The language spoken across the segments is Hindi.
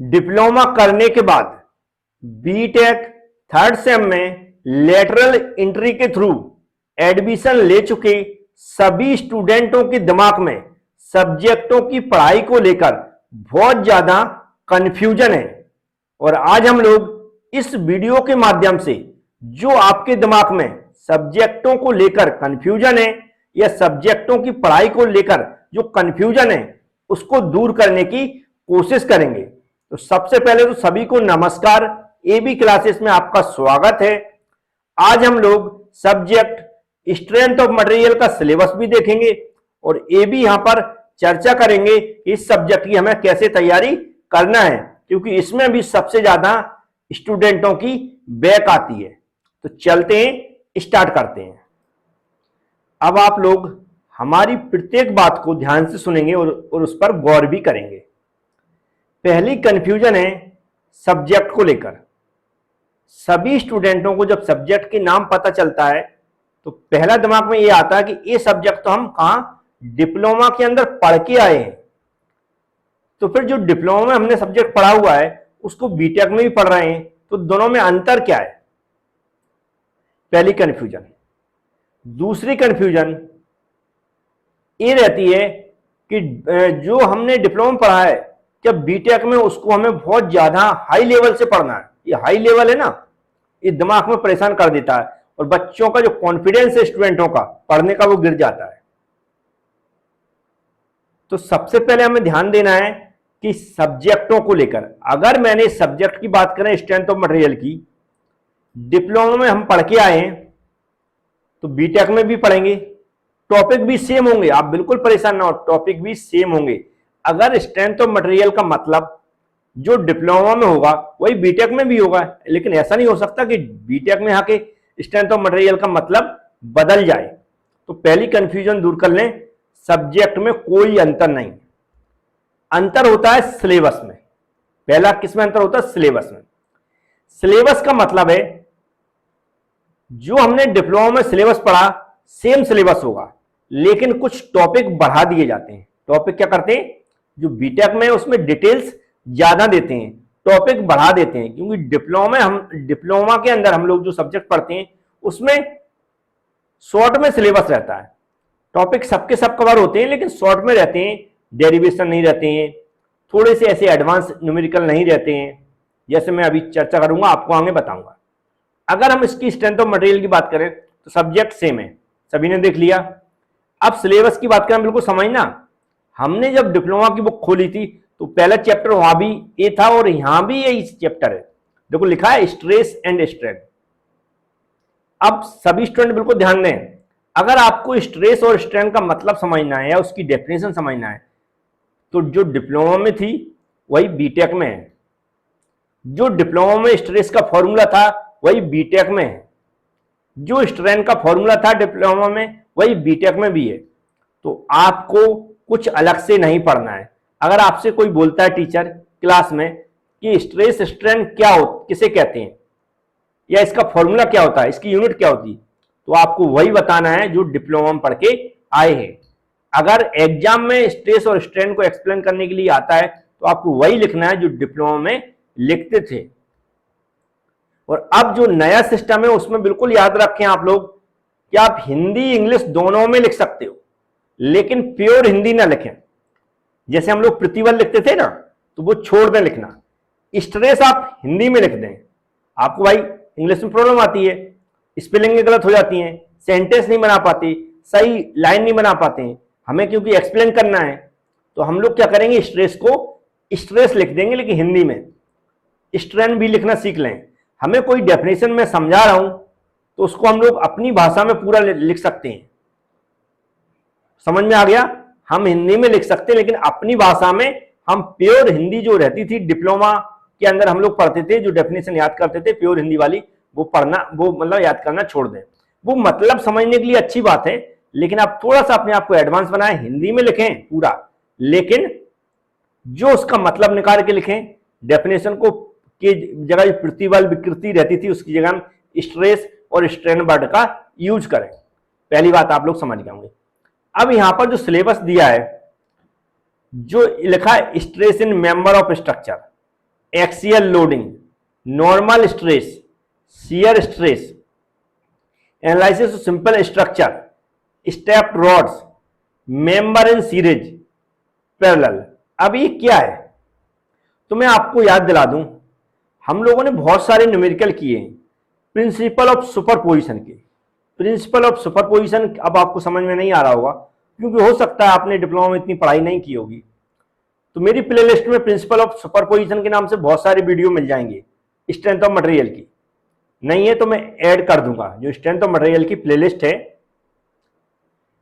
डिप्लोमा करने के बाद बीटेक थर्ड सेम में लेटरल एंट्री के थ्रू एडमिशन ले चुके सभी स्टूडेंटों के दिमाग में सब्जेक्टों की पढ़ाई को लेकर बहुत ज्यादा कंफ्यूजन है। और आज हम लोग इस वीडियो के माध्यम से जो आपके दिमाग में सब्जेक्टों को लेकर कंफ्यूजन है या सब्जेक्टों की पढ़ाई को लेकर जो कंफ्यूजन है उसको दूर करने की कोशिश करेंगे। तो सबसे पहले तो सभी को नमस्कार, एबी क्लासेस में आपका स्वागत है। आज हम लोग सब्जेक्ट स्ट्रेंथ ऑफ मटेरियल का सिलेबस भी देखेंगे और ये भी यहां पर चर्चा करेंगे इस सब्जेक्ट की हमें कैसे तैयारी करना है, क्योंकि इसमें भी सबसे ज्यादा स्टूडेंटों की बैक आती है। तो चलते हैं, स्टार्ट करते हैं। अब आप लोग हमारी प्रत्येक बात को ध्यान से सुनेंगे और उस पर गौर भी करेंगे। पहली कंफ्यूजन है सब्जेक्ट को लेकर। सभी स्टूडेंटों को जब सब्जेक्ट के नाम पता चलता है तो पहला दिमाग में ये आता है कि ये सब्जेक्ट तो हम कहां डिप्लोमा के अंदर पढ़ के आए हैं, तो फिर जो डिप्लोमा में हमने सब्जेक्ट पढ़ा हुआ है उसको बीटेक में भी पढ़ रहे हैं, तो दोनों में अंतर क्या है? पहली कंफ्यूजन। दूसरी कंफ्यूजन ये रहती है कि जो हमने डिप्लोमा पढ़ा है क्या बीटेक में उसको हमें बहुत ज्यादा हाई लेवल से पढ़ना है? ये हाई लेवल है ना, ये दिमाग में परेशान कर देता है और बच्चों का जो कॉन्फिडेंस है स्टूडेंटों का पढ़ने का वो गिर जाता है। तो सबसे पहले हमें ध्यान देना है कि सब्जेक्टों को लेकर, अगर मैंने सब्जेक्ट की बात करें स्ट्रेंथ ऑफ मटेरियल की, डिप्लोमा में हम पढ़ के आए हैं तो बीटेक में भी पढ़ेंगे, टॉपिक भी सेम होंगे, आप बिल्कुल परेशान ना हो, टॉपिक भी सेम होंगे। अगर स्ट्रेंथ ऑफ मटेरियल का मतलब जो डिप्लोमा में होगा वही बीटेक में भी होगा, लेकिन ऐसा नहीं हो सकता कि बीटेक में आके स्ट्रेंथ ऑफ मटेरियल का मतलब बदल जाए। तो पहली कंफ्यूजन दूर कर लें, सब्जेक्ट में कोई अंतर नहीं। अंतर होता है सिलेबस में। पहला किसमें अंतर होता है? सिलेबस में। सिलेबस का मतलब है जो हमने डिप्लोमा में सिलेबस पढ़ा सेम सिलेबस होगा, लेकिन कुछ टॉपिक बढ़ा दिए जाते हैं। टॉपिक क्या करते हैं? जो बीटेक में है उसमें डिटेल्स ज्यादा देते हैं, टॉपिक बढ़ा देते हैं, क्योंकि डिप्लोमा के अंदर हम लोग जो सब्जेक्ट पढ़ते हैं उसमें शॉर्ट में सिलेबस रहता है। टॉपिक सबके सब कवर होते हैं लेकिन शॉर्ट में रहते हैं, डेरिवेशन नहीं रहते हैं, थोड़े से ऐसे एडवांस न्यूमेरिकल नहीं रहते हैं, जैसे मैं अभी चर्चा करूंगा आपको आगे बताऊंगा। अगर हम इसकी स्ट्रेंथ ऑफ मटेरियल की बात करें तो सब्जेक्ट सेम है, सभी ने देख लिया। अब सिलेबस की बात करें, बिल्कुल समझना, हमने जब डिप्लोमा की बुक खोली थी तो पहला चैप्टर वहां भी ये था और यहां भी यही चैप्टर है। देखो लिखा है स्ट्रेस एंड स्ट्रेन। अब सभी स्टूडेंट बिल्कुल ध्यान दें, अगर आपको स्ट्रेस और स्ट्रेन का मतलब समझना है या उसकी डेफिनेशन समझना है तो जो डिप्लोमा में थी वही बीटेक में है। जो डिप्लोमा में स्ट्रेस का फॉर्मूला था वही बीटेक में है। जो स्ट्रेन का फॉर्मूला था डिप्लोमा में वही बीटेक में भी है। तो आपको कुछ अलग से नहीं पढ़ना है। अगर आपसे कोई बोलता है टीचर क्लास में कि स्ट्रेस स्ट्रेन क्या हो, किसे कहते हैं, या इसका फॉर्मूला क्या होता है, इसकी यूनिट क्या होती है, तो आपको वही बताना है जो डिप्लोमा में पढ़ के आए हैं। अगर एग्जाम में स्ट्रेस और स्ट्रेन को एक्सप्लेन करने के लिए आता है तो आपको वही लिखना है जो डिप्लोमा में लिखते थे। और अब जो नया सिस्टम है उसमें बिल्कुल याद रखें आप लोग कि आप हिंदी इंग्लिश दोनों में लिख सकते हो, लेकिन प्योर हिंदी ना लिखें। जैसे हम लोग प्रतिबल लिखते थे ना, तो वो छोड़ दें लिखना। स्ट्रेस आप हिंदी में लिख दें। आपको भाई इंग्लिश में प्रॉब्लम आती है, स्पेलिंग गलत हो जाती है, सेंटेंस नहीं बना पाती, सही लाइन नहीं बना पाते हैं, हमें क्योंकि एक्सप्लेन करना है, तो हम लोग क्या करेंगे, स्ट्रेस को स्ट्रेस लिख देंगे लेकिन हिंदी में। स्ट्रेन भी लिखना सीख लें। हमें कोई डेफिनेशन में समझा रहा हूं तो उसको हम लोग अपनी भाषा में पूरा लिख सकते हैं। समझ में आ गया? हम हिंदी में लिख सकते हैं लेकिन अपनी भाषा में हम प्योर हिंदी जो रहती थी डिप्लोमा के अंदर हम लोग पढ़ते थे, जो डेफिनेशन याद करते थे प्योर हिंदी वाली, वो पढ़ना, वो मतलब याद करना छोड़ दें। वो मतलब समझने के लिए अच्छी बात है, लेकिन आप थोड़ा सा अपने आप को एडवांस बनाएं, हिंदी में लिखें पूरा, लेकिन जो उसका मतलब निकाल के लिखें। डेफिनेशन को की जगह जो प्रतिबल विकृति रहती थी उसकी जगह हम स्ट्रेस और स्ट्रेन वर्ड का यूज करें। पहली बात आप लोग समझ गए होंगे। अब यहां पर जो सिलेबस दिया है, जो लिखा है stress in member of structure, axial loading, normal stress, shear stress, analysis of simple structure, stepped rods, member in series, parallel. अब ये क्या है, तो मैं आपको याद दिला दूं, हम लोगों ने बहुत सारे न्यूमेरिकल किए हैं प्रिंसिपल ऑफ सुपरपोजिशन के। प्रिंसिपल ऑफ सुपरपोजिशन अब आपको समझ में नहीं आ रहा होगा, क्योंकि हो सकता है आपने डिप्लोमा में इतनी पढ़ाई नहीं की होगी। तो मेरी प्लेलिस्ट में प्रिंसिपल ऑफ सुपरपोजिशन के नाम से बहुत सारे वीडियो मिल जाएंगे स्ट्रेंथ ऑफ मटेरियल की। नहीं है तो मैं ऐड कर दूंगा, जो स्ट्रेंथ ऑफ मटेरियल की प्लेलिस्ट है,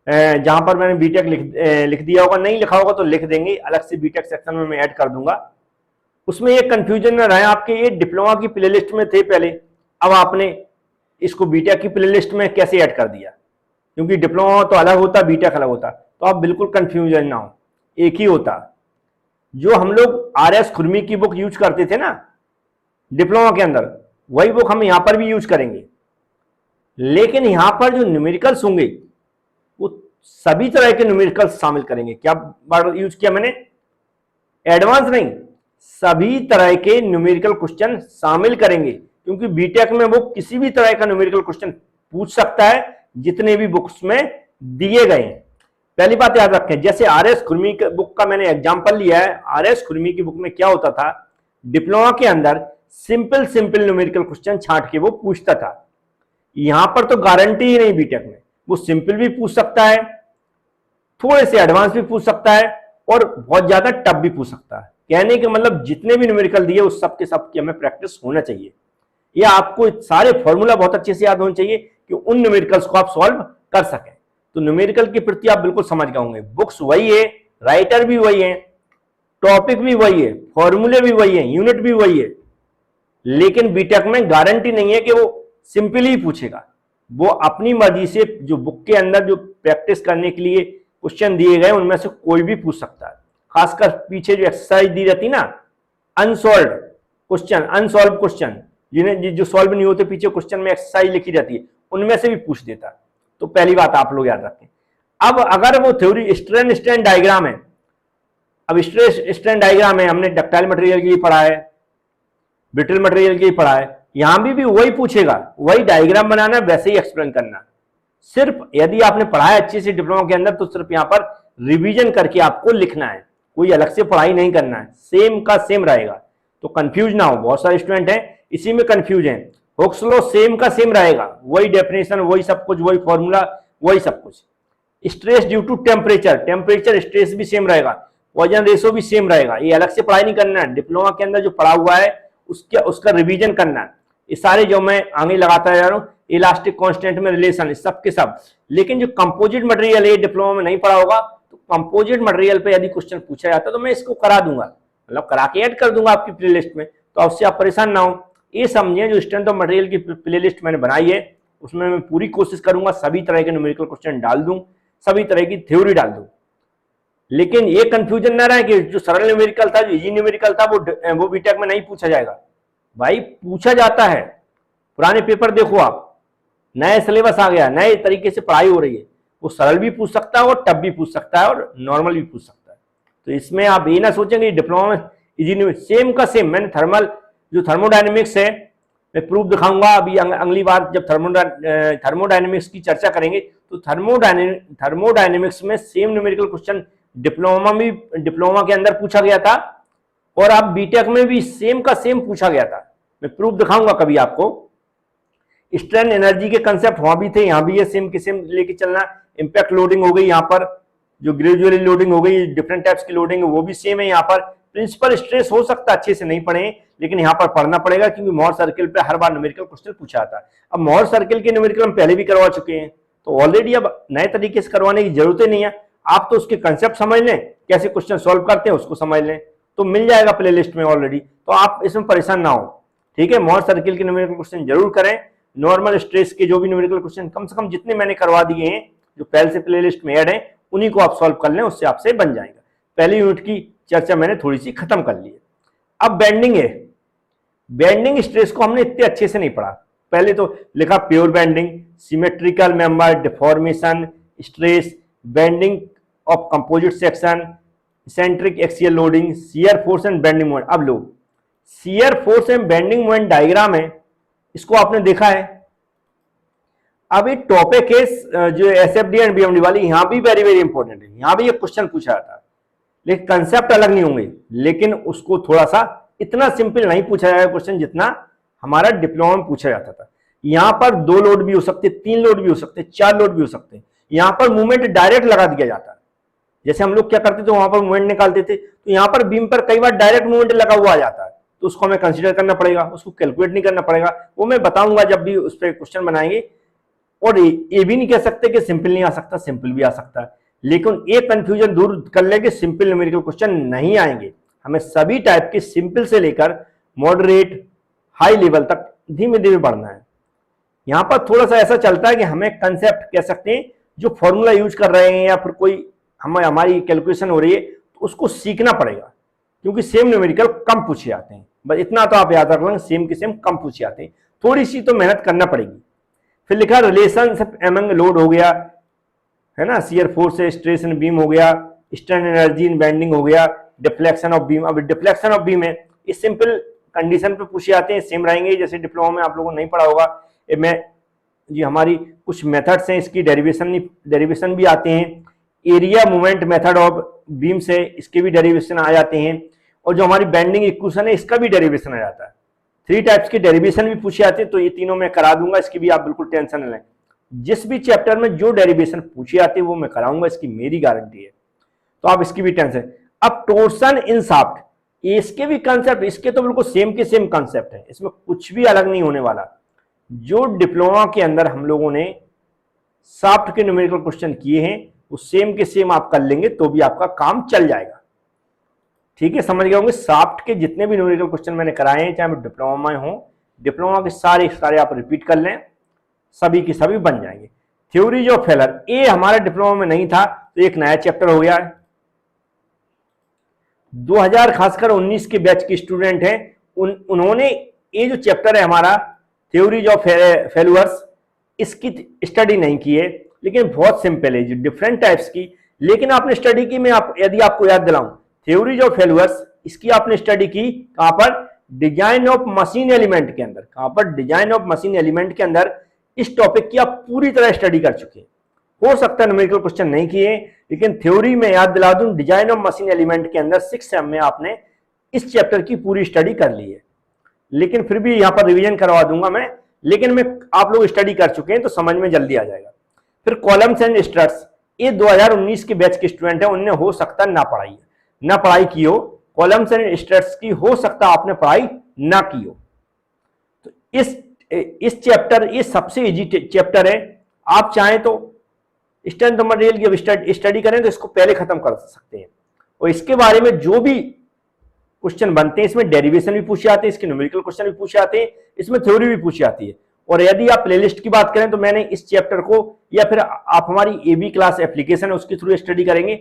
जहां पर मैंने बीटेक लिख दिया होगा, नहीं लिखा होगा तो लिख देंगे, अलग से बीटेक सेक्शन में मैं ऐड कर दूंगा। उसमें ये कंफ्यूजन न रहे आपके, ये डिप्लोमा की प्लेलिस्ट में थे पहले, अब आपने इसको बीटेक की प्लेलिस्ट में कैसे ऐड कर दिया, क्योंकि डिप्लोमा तो अलग होता, बीटेक अलग होता, तो आप बिल्कुल कंफ्यूजन ना हो, एक ही होता। जो हम लोग RS खुरमी की बुक यूज करते थे ना डिप्लोमा के अंदर, वही बुक हम यहां पर भी यूज करेंगे। लेकिन यहां पर जो न्यूमेरिकल्स होंगे वो सभी तरह के न्यूमेरिकल्स शामिल करेंगे। क्या वर्ड यूज किया मैंने, एडवांस नहीं, सभी तरह के न्यूमेरिकल क्वेश्चन शामिल करेंगे, क्योंकि बीटेक में वो किसी भी तरह का न्यूमेरिकल क्वेश्चन पूछ सकता है जितने भी बुक्स में दिए गए हैं। पहली बात याद रखें, जैसे RS खुरमी बुक का मैंने एग्जांपल लिया है, RS खुरमी की बुक में क्या होता था, डिप्लोमा के अंदर सिंपल न्यूमेरिकल क्वेश्चन छांट के वो पूछता था। यहां पर तो गारंटी ही नहीं बीटेक में, वो सिंपल भी पूछ सकता है, थोड़े से एडवांस भी पूछ सकता है, और बहुत ज्यादा टफ भी पूछ सकता है। कहने के मतलब जितने भी न्यूमेरिकल दिए उस सब के सब की हमें प्रैक्टिस होना चाहिए। या आपको सारे फॉर्मूला बहुत अच्छे से याद होने चाहिए कि उन न्यूमेरिकल्स को आप सॉल्व कर सकें। तो न्यूमेरिकल के प्रति आप बिल्कुल समझ गए होंगे, बुक्स वही है, राइटर भी वही है, टॉपिक भी वही है, फॉर्मूले भी वही है, यूनिट भी वही है, लेकिन बीटेक में गारंटी नहीं है कि वो सिंपल ही पूछेगा। वो अपनी मर्जी से जो बुक के अंदर जो प्रैक्टिस करने के लिए क्वेश्चन दिए गए उनमें से कोई भी पूछ सकता है। खासकर पीछे जो एक्सरसाइज दी रहती ना, अनसॉल्व क्वेश्चन जिन्हें जो सॉल्व नहीं होते, पीछे क्वेश्चन में एक्सरसाइज लिखी रहती है, उनमें से भी पूछ देता। तो पहली बात आप लोग याद रखें। अब अगर वो थ्योरी स्ट्रेन डायग्राम है, अब स्ट्रेन डायग्राम है, हमने डक्टाइल मटेरियल के लिए पढ़ा है, ब्रिटल मटेरियल के लिए पढ़ा है, यहां भी वही पूछेगा, वही डायग्राम बनाना, वैसे ही एक्सप्लेन करना। सिर्फ यदि आपने पढ़ा है अच्छे से डिप्लोमा के अंदर, तो सिर्फ यहां पर रिवीजन करके आपको लिखना है, कोई अलग से पढ़ाई नहीं करना है, सेम का सेम रहेगा। तो कंफ्यूज ना हो, बहुत सारे स्टूडेंट हैं इसी में कंफ्यूज हैं। हुक्स लॉ सेम का सेम रहेगा, वही डेफिनेशन, वही सब कुछ, वही फॉर्मूला, वही सब कुछ। Stress due to temperature stress भी सेम रहेगा, पॉइजन रेशो भी सेम रहेगा। ये अलग से पढ़ाई नहीं करना है, डिप्लोमा के अंदर जो पढ़ा हुआ है उसका रिवीजन करना है। ये सारे जो मैं आगे लगाता जा रहा हूँ, इलास्टिक कांस्टेंट में रिलेशन, सब के सब। लेकिन जो कंपोजिट मटेरियल है, डिप्लोमा में नहीं पढ़ा होगा, तो कंपोजिट मटेरियल पे यदि क्वेश्चन पूछा जाता है तो मैं इसको करा दूंगा, मतलब करा के ऐड कर दूंगा आपकी प्लेलिस्ट में। तो आपसे आप परेशान ना हो, ये समझिए जो स्ट्रेंथ ऑफ मटेरियल की प्लेलिस्ट मैंने बनाई है, उसमें मैं पूरी कोशिश करूंगा सभी तरह के न्यूमेरिकल क्वेश्चन डाल दूं, सभी तरह की थ्योरी डाल दूं। लेकिन ये कंफ्यूजन ना रहे कि जो सरल न्यूमेरिकल था, जो इजी न्यूमेरिकल था, वो बीटेक में नहीं पूछा जाएगा। भाई पूछा जाता है, पुराने पेपर देखो आप, नए सिलेबस आ गया, नए तरीके से पढ़ाई हो रही है, वो सरल भी पूछ सकता है और टफ भी पूछ सकता है और नॉर्मल भी पूछ सकता है। तो इसमें आप ये ना सोचेंगे डिप्लोमा में इजी, सेम का सेम। मैंने थर्मोडायनेमिक्स है, मैं प्रूफ दिखाऊंगा अभी अगली बार जब थर्मोडायनेमिक्स की चर्चा करेंगे। तो थर्मोडायनेमिक्स में सेम न्यूमेरिकल क्वेश्चन डिप्लोमा के अंदर पूछा गया था, और अब बीटेक में भी सेम का सेम पूछा गया था। मैं प्रूफ दिखाऊंगा कभी आपको। स्ट्रेन एनर्जी के कंसेप्ट वहां भी थे, यहां भी ये सेम के सेम लेके चलना। इंपैक्ट लोडिंग हो गई, यहाँ पर जो ग्रेजुअली लोडिंग हो गई, डिफरेंट टाइप्स की लोडिंग, वो भी सेम है। यहाँ पर प्रिंसिपल स्ट्रेस हो सकता है अच्छे से नहीं पढ़े, लेकिन यहाँ पर पढ़ना पड़ेगा, क्योंकि मोहर सर्किल पे हर बार न्यूमेरिकल क्वेश्चन पूछा आता है। अब मोहर सर्किल के न्यूमेरिकल हम पहले भी करवा चुके हैं, तो ऑलरेडी अब नए तरीके से करवाने की जरूरत ही नहीं है। आप तो उसके कंसेप्ट समझ लें, कैसे क्वेश्चन सॉल्व करते हैं उसको समझ लें, तो मिल जाएगा प्ले लिस्ट में ऑलरेडी। तो आप इसमें परेशान ना हो, ठीक है। मोहर सर्किल के न्यूमेरिकल क्वेश्चन जरूर करें। नॉर्मल स्ट्रेस के जो भी न्यूमेरिकल क्वेश्चन कम से कम जितने मैंने करवा दिए हैं, जो पहले से प्ले लिस्ट में ऐड है, उन्हीं को आप सॉल्व कर लें, उससे आपसे बन जाएगा। पहली यूनिट की चर्चा मैंने थोड़ी सी खत्म कर ली है। अब बेंडिंग है। बेंडिंग स्ट्रेस को हमने इतने अच्छे से नहीं पढ़ा। पहले तो लिखा pure bending, symmetrical member, deformation, stress, bending of composite section, centric axial loading, shear force and bending moment. अब लोग shear force and bending moment diagram है, इसको आपने देखा है। अब ये टॉपिक है जो एसएफडी एंड बीएमडी वाली, यहां भी वेरी वेरी इंपॉर्टेंट है, यहां भी ये क्वेश्चन पूछा जाता है, लेकिन कंसेप्ट अलग नहीं होंगे, लेकिन उसको थोड़ा सा इतना सिंपल नहीं पूछा जाएगा क्वेश्चन जितना हमारा डिप्लोमा में पूछा जाता था। यहां पर 2 लोड भी हो सकते, 3 लोड भी हो सकते, 4 लोड भी हो सकते। यहां पर मूवमेंट डायरेक्ट लगा दिया जाता है, जैसे हम लोग क्या करते थे, वहां पर मूवमेंट निकालते थे, तो यहां पर बीम पर कई बार डायरेक्ट मूवमेंट लगा हुआ आ जाता है, तो उसको हमें कंसीडर करना पड़ेगा, उसको कैलकुलेट नहीं करना पड़ेगा, वो मैं बताऊंगा जब भी उस पर क्वेश्चन बनाएंगे। और ये भी नहीं कह सकते कि सिंपल नहीं आ सकता, सिंपल भी आ सकता है, लेकिन एक कंफ्यूजन दूर कर ले कि सिंपल न्यूमेरिकल क्वेश्चन नहीं आएंगे। हमें सभी टाइप के सिंपल से लेकर मॉडरेट हाई लेवल तक धीमे धीमे बढ़ना है। यहां पर थोड़ा सा ऐसा चलता है कि हमें कंसेप्ट कह सकते हैं, जो फॉर्मूला यूज कर रहे हैं या फिर कोई हमारी कैलकुलेशन हो रही है, तो उसको सीखना पड़ेगा, क्योंकि सेम न्यूमेरिकल कम पूछे जाते हैं। बस इतना तो आप याद रख लें, सेम के सेम कम पूछे जाते हैं, थोड़ी सी तो मेहनत करना पड़ेगी। फिर लिखा रिलेशनशिप एमंग लोड हो गया, है ना, शियर फोर्स से स्ट्रेस इन बीम हो गया, स्ट्रेन एनर्जी इन बेंडिंग हो गया, डिफ्लेक्शन ऑफ बीम। अब डिफ्लेक्शन ऑफ बीम है, ये सिंपल कंडीशन पे पूछे जाते हैं, सेम रहेंगे जैसे डिप्लोमा में आप लोगों ने नहीं पढ़ा होगा। मैं जी हमारी कुछ मेथड्स हैं, इसकी डेरिवेशन भी आते हैं। Area movement method of beam से इसके भी डेरिवेशन आ जाते हैं, और जो हमारी बेंडिंग इक्वेशन है इसका भी डेरिवेशन आ जाता है। 3 टाइप्स के डेरिवेशन भी पूछे जाते हैं, तो ये तीनों मैं करा दूंगा, इसकी भी आप बिल्कुल टेंशन न लें। जिस भी चैप्टर में जो डेरिवेशन पूछे जाते हैं वो मैं कराऊंगा, इसकी मेरी गारंटी है, तो आप इसकी भी टेंशन। अब टोर्सन इन शाफ्ट, इसके भी कंसेप्ट, इसके तो बिल्कुल सेम के सेम कंसेप्ट है, इसमें कुछ भी अलग नहीं होने वाला। जो डिप्लोमा के अंदर हम लोगों ने शाफ्ट के न्यूमेरिकल क्वेश्चन किए हैं वो सेम के सेम आप कर लेंगे तो भी आपका काम चल जाएगा। ठीक है, समझ गए होंगे। शाफ्ट के जितने भी न्यूमेरिकल क्वेश्चन मैंने कराए हैं, चाहे डिप्लोमा में हो, डिप्लोमा के सारे आप रिपीट कर लें, सभी की सभी बन जाएंगे। थ्योरीज ऑफ फेलर, ये हमारा डिप्लोमा में नहीं था, तो एक नया चैप्टर हो गया है। 2000 खासकर 19 के बैच के स्टूडेंट हैं, उन्होंने ये जो चैप्टर है हमारा थ्योरीज ऑफ फेलुअर्स, इसकी स्टडी नहीं की है, लेकिन बहुत सिंपल है, जो डिफरेंट टाइप्स की, लेकिन आपने स्टडी की। मैं यदि आपको याद दिलाऊं, थ्योरीज ऑफ फेलुअर्स इसकी आपने स्टडी की कहां पर, डिजाइन ऑफ मशीन एलिमेंट के अंदर। कहां पर, डिजाइन ऑफ मशीन एलिमेंट के अंदर इस टॉपिक की आप पूरी तरह स्टडी कर चुके हैं। हो सकता है न्यूमेरिकल क्वेश्चन नहीं किए, लेकिन थ्योरी में याद दिला दूं, डिजाइन ऑफ मशीन एलिमेंट के अंदर 6 सेम में आपने इस चैप्टर की पूरी स्टडी कर ली है। लेकिन फिर भी यहां पर रिवीजन करवा दूंगा मैं, लेकिन मैं आप लोग स्टडी कर चुके हैं तो समझ में जल्दी आ जाएगा। फिर कॉलम्स एंड स्ट्रट्स, ये 2019 के बैच के स्टूडेंट है, उनने हो सकता है ना पढ़ाई की हो, कॉलम्स एंड स्ट्रट्स की हो सकता आपने पढ़ाई ना की हो। तो इस चैप्टर, ये सबसे इजी चैप्टर है। आप चाहें तो स्ट्रेंथ ऑफ मटेरियल की स्टडी करें तो इसको पहले खत्म कर सकते हैं, और इसके बारे में जो भी क्वेश्चन बनते हैं, इसमें डेरिवेशन भी पूछे जाते हैं, इसके न्यूमेरिकल क्वेश्चन भी पूछे जाते हैं, इसमें थ्योरी भी पूछी जाती है। और यदि आप प्लेलिस्ट की बात करें तो मैंने इस चैप्टर को, या फिर आप हमारी एबी क्लास एप्लीकेशन है उसके थ्रू स्टडी करेंगे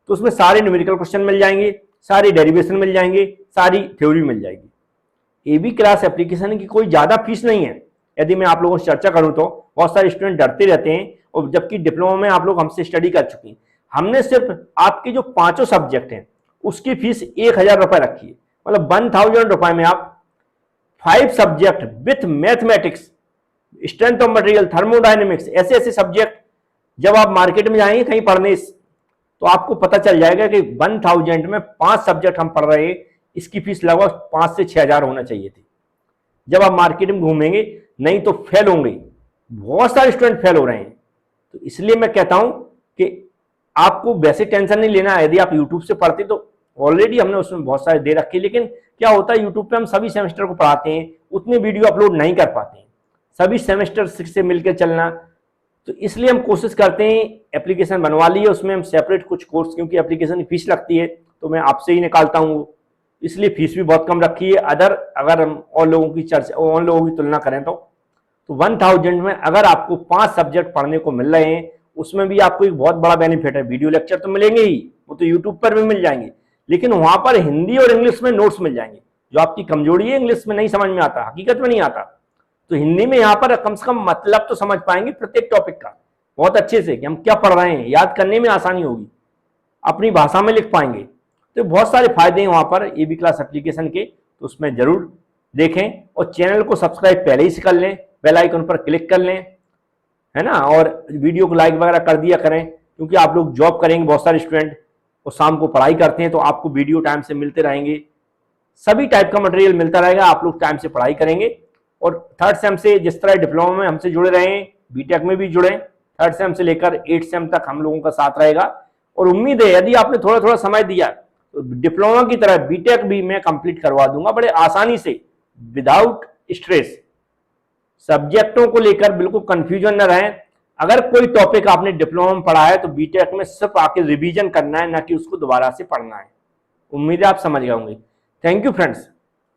तो उसमें सारे न्यूमेरिकल क्वेश्चन मिल जाएंगे, सारी डेरिवेशन मिल जाएंगे, सारी थ्योरी मिल जाएगी। एबी क्लास एप्लीकेशन की कोई ज्यादा फीस नहीं है। यदि मैं आप लोगों से चर्चा करूं तो बहुत सारे स्टूडेंट डरते रहते हैं, और जबकि डिप्लोमा में आप लोग हमसे स्टडी कर चुके हैं। हमने सिर्फ आपके जो 5 सब्जेक्ट हैं उसकी फीस 1000 रुपए रखी है, मतलब 1000 रुपए में आप 5 subject with mathematics, strength of material, thermodynamics, ऐसे सब्जेक्ट जब आप मार्केट में जाएंगे कहीं पढ़ने तो आपको पता चल जाएगा कि 1000 में 5 सब्जेक्ट हम पढ़ रहे हैं, इसकी फीस लगभग 5 से 6000 होना चाहिए थी। जब आप मार्केट में घूमेंगे, नहीं तो फेल होंगे, बहुत सारे स्टूडेंट फेल हो रहे हैं। तो इसलिए मैं कहता हूं कि आपको वैसे टेंशन नहीं लेना। यदि आप यूट्यूब से पढ़ते तो ऑलरेडी हमने उसमें बहुत सारे दे रखे, लेकिन क्या होता है यूट्यूब पे हम सभी सेमेस्टर को पढ़ाते हैं, उतने वीडियो अपलोड नहीं कर पाते हैं, सभी सेमेस्टर से मिलकर चलना। तो इसलिए हम कोशिश करते हैं, एप्लीकेशन बनवा ली है, उसमें हम सेपरेट कुछ कोर्स, क्योंकि एप्लीकेशन की फीस लगती है तो मैं आपसे ही निकालता हूँ, इसलिए फीस भी बहुत कम रखी है। अगर हम और लोगों की तुलना करें तो 1000 में अगर आपको 5 सब्जेक्ट पढ़ने को मिल रहे हैं, उसमें भी आपको एक बहुत बड़ा बेनिफिट है। वीडियो लेक्चर तो मिलेंगे ही, वो तो यूट्यूब पर भी मिल जाएंगे, लेकिन वहां पर हिंदी और इंग्लिश में नोट्स मिल जाएंगे। जो आपकी कमजोरी है, इंग्लिश में नहीं समझ में आता, हकीकत में नहीं आता, तो हिंदी में यहाँ पर कम से कम मतलब तो समझ पाएंगे प्रत्येक टॉपिक का बहुत अच्छे से, कि हम क्या पढ़ रहे हैं, याद करने में आसानी होगी, अपनी भाषा में लिख पाएंगे। तो बहुत सारे फायदे हैं वहां पर एबी क्लास एप्लीकेशन के, तो उसमें जरूर देखें और चैनल को सब्सक्राइब पहले ही से कर लें, बेल आइकन पर क्लिक कर लें, है ना, और वीडियो को लाइक वगैरह कर दिया करें, क्योंकि आप लोग जॉब करेंगे, बहुत सारे स्टूडेंट और शाम को पढ़ाई करते हैं, तो आपको वीडियो टाइम से मिलते रहेंगे, सभी टाइप का मटेरियल मिलता रहेगा, आप लोग टाइम से पढ़ाई करेंगे। और थर्ड सेम से जिस तरह डिप्लोमा में हमसे जुड़े रहे हैं, बीटेक में भी जुड़े, थर्ड सेम से लेकर 8 सेम तक हम लोगों का साथ रहेगा। और उम्मीद है यदि आपने थोड़ा थोड़ा समय दिया तो डिप्लोमा की तरह बीटेक भी मैं कंप्लीट करवा दूंगा बड़े आसानी से, विदाउट स्ट्रेस। सब्जेक्टों को लेकर बिल्कुल कंफ्यूजन न रहे। अगर कोई टॉपिक आपने डिप्लोमा में पढ़ा है तो बीटेक में सिर्फ आके रिवीजन करना है, ना कि उसको दोबारा से पढ़ना है। उम्मीद है आप समझ गए होंगे। Thank you friends.